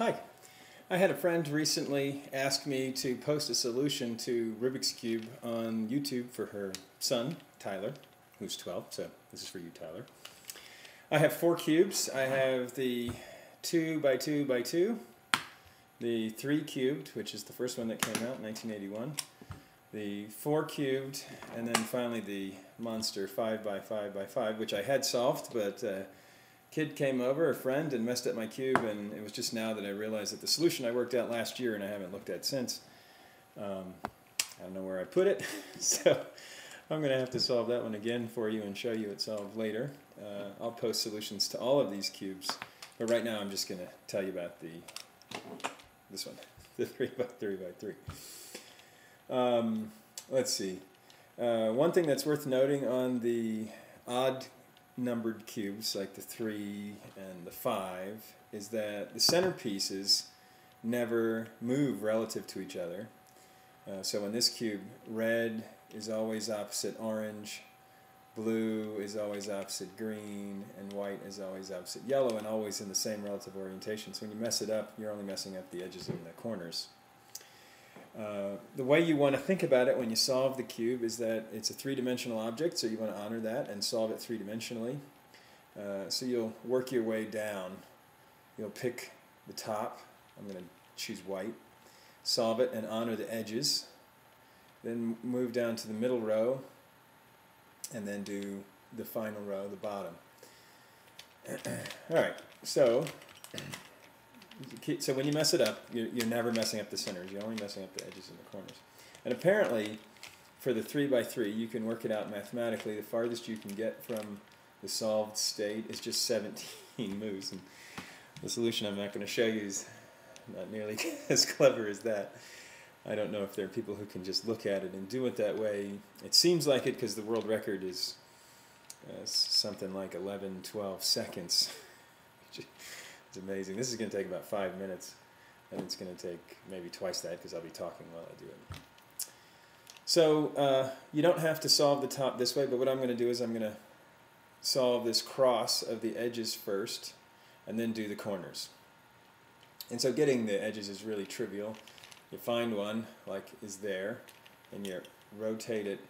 Hi. I had a friend recently ask me to post a solution to Rubik's Cube on YouTube for her son, Tyler, who's 12, so this is for you, Tyler. I have 4 cubes. I have the 2 by 2 by 2, the 3 cubed, which is the first one that came out in 1981, the 4 cubed, and then finally the monster 5 by 5 by 5, which I had solved, but kid came over, a friend, and messed up my cube, and it was just now that I realized that the solution I worked out last year and I haven't looked at since, I don't know where I put it, so I'm going to have to solve that one again for you and show you it solved later. I'll post solutions to all of these cubes, but right now I'm just going to tell you about this one, the 3 by 3 by 3. Let's see. One thing that's worth noting on the odd numbered cubes like the 3 and the 5 is that the centerpieces never move relative to each other. So in this cube, red is always opposite orange, blue is always opposite green, and white is always opposite yellow, and always in the same relative orientation. So when you mess it up, you're only messing up the edges and the corners. The way you want to think about it when you solve the cube is that it's a 3-dimensional object, so you want to honor that and solve it 3-dimensionally. So you'll work your way down. You'll pick the top. I'm going to choose white. Solve it and honor the edges. Then move down to the middle row and then do the final row, the bottom. Alright, so when you mess it up, you're never messing up the centers. You're only messing up the edges and the corners. And apparently, for the 3 by 3, you can work it out mathematically. The farthest you can get from the solved state is just 17 moves. And the solution I'm not going to show you is not nearly as clever as that. I don't know if there are people who can just look at it and do it that way. It seems like it because the world record is something like 11, 12 seconds. It's amazing. This is going to take about 5 minutes, and it's going to take maybe twice that because I'll be talking while I do it. So you don't have to solve the top this way, but what I'm going to do is I'm going to solve this cross of the edges first, and then do the corners. And so getting the edges is really trivial. You find one, like is there, and you rotate it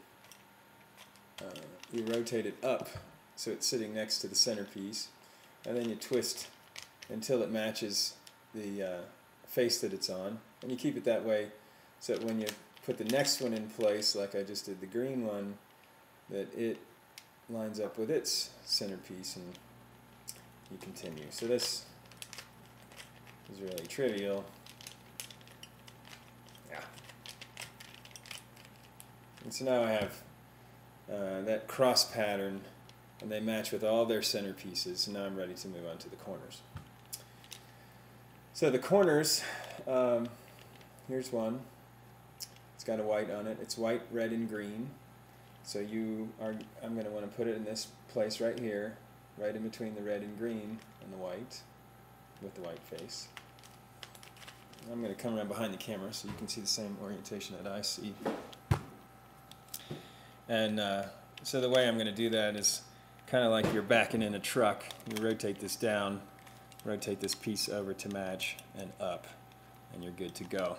up so it's sitting next to the centerpiece, and then you twist until it matches the face that it's on, and you keep it that way so that when you put the next one in place, like I just did the green one, that it lines up with its centerpiece, and you continue. So this is really trivial. Yeah. And so now I have that cross pattern, and they match with all their centerpieces, and now I'm ready to move on to the corners. So the corners, here's one. It's got a white on it. It's white, red, and green. So I'm going to want to put it in this place right here, right in between the red and green and the white, with the white face. I'm going to come around behind the camera so you can see the same orientation that I see. And so the way I'm going to do that is kind of like you're backing in a truck. You rotate this down, rotate this piece over to match and up, and you're good to go.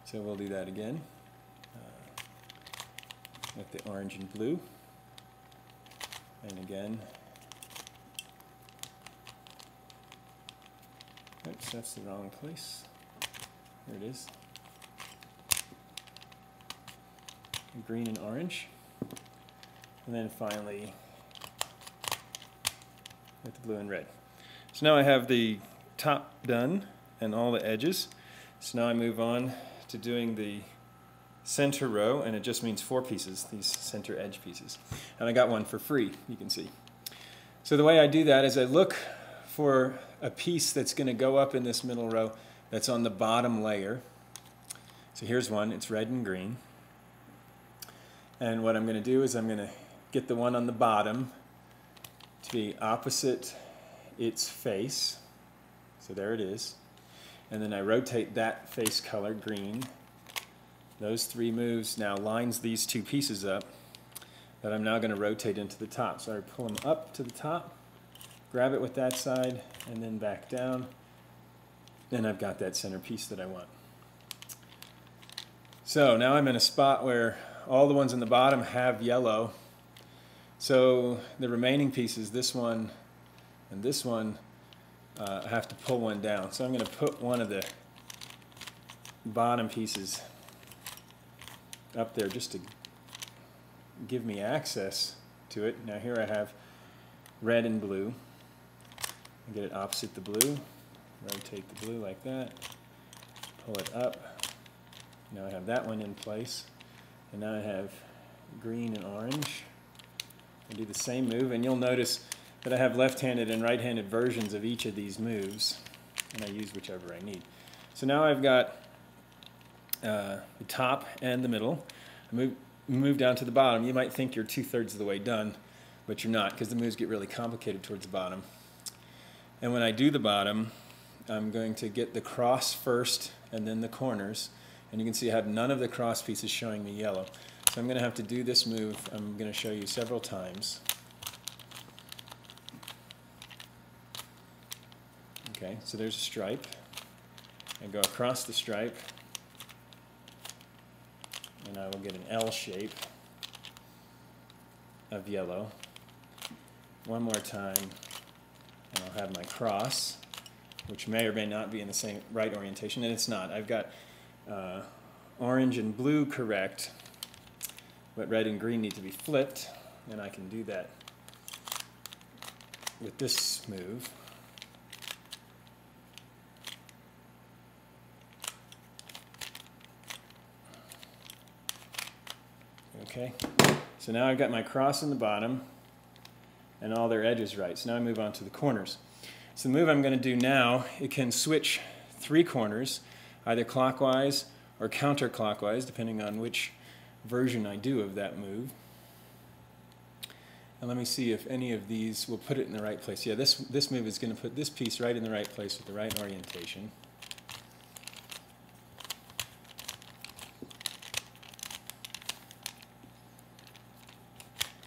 So we'll do that again with the orange and blue, and again. Oops, that's the wrong place. There it is. Green and orange, and then finally with the blue and red. So now I have the top done and all the edges. So now I move on to doing the center row, and it just means 4 pieces, these center edge pieces. And I got one for free, you can see. So the way I do that is I look for a piece that's going to go up in this middle row that's on the bottom layer. So here's one, it's red and green. And what I'm going to do is I'm going to get the one on the bottom to be opposite its face. So there it is. And then I rotate that face color, green. Those 3 moves now lines these 2 pieces up that I'm now going to rotate into the top. So I pull them up to the top, grab it with that side, and then back down, then I've got that centerpiece that I want. So now I'm in a spot where all the ones in the bottom have yellow. So the remaining pieces, this one and this one, I have to pull one down. So I'm going to put one of the bottom pieces up there just to give me access to it. Now here I have red and blue. I get it opposite the blue. Rotate the blue like that. Pull it up. Now I have that one in place. And now I have green and orange. I do the same move, and you'll notice that I have left-handed and right-handed versions of each of these moves, and I use whichever I need. So now I've got the top and the middle. I move down to the bottom. You might think you're 2/3 of the way done, but you're not, because the moves get really complicated towards the bottom. And when I do the bottom, I'm going to get the cross first and then the corners. And you can see I have none of the cross pieces showing me yellow. So I'm going to have to do this move. I'm going to show you several times. Okay, so there's a stripe. I go across the stripe, and I will get an L shape of yellow. One more time, and I'll have my cross, which may or may not be in the same right orientation, and it's not. I've got orange and blue correct, but red and green need to be flipped, and I can do that with this move. Okay, so now I've got my cross in the bottom and all their edges right. So now I move on to the corners. So the move I'm going to do now, it can switch 3 corners, either clockwise or counterclockwise, depending on which version I do of that move. And let me see if any of these will put it in the right place. Yeah, this move is going to put this piece right in the right place with the right orientation.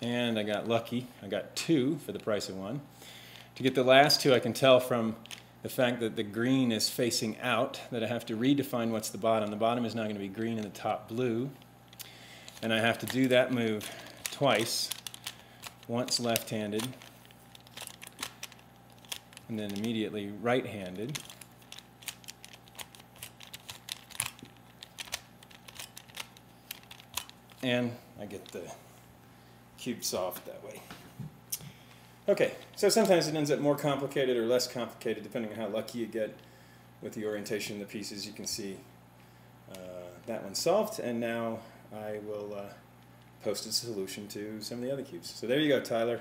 And I got lucky. I got 2 for the price of 1. To get the last 2, I can tell from the fact that the green is facing out that I have to redefine what's the bottom. The bottom is now going to be green and the top blue. And I have to do that move twice, once left-handed, and then immediately right-handed. And I get the cube soft that way. Okay, so sometimes it ends up more complicated or less complicated depending on how lucky you get with the orientation of the pieces. You can see that one's solved, and now I will post a solution to some of the other cubes. So there you go, Tyler.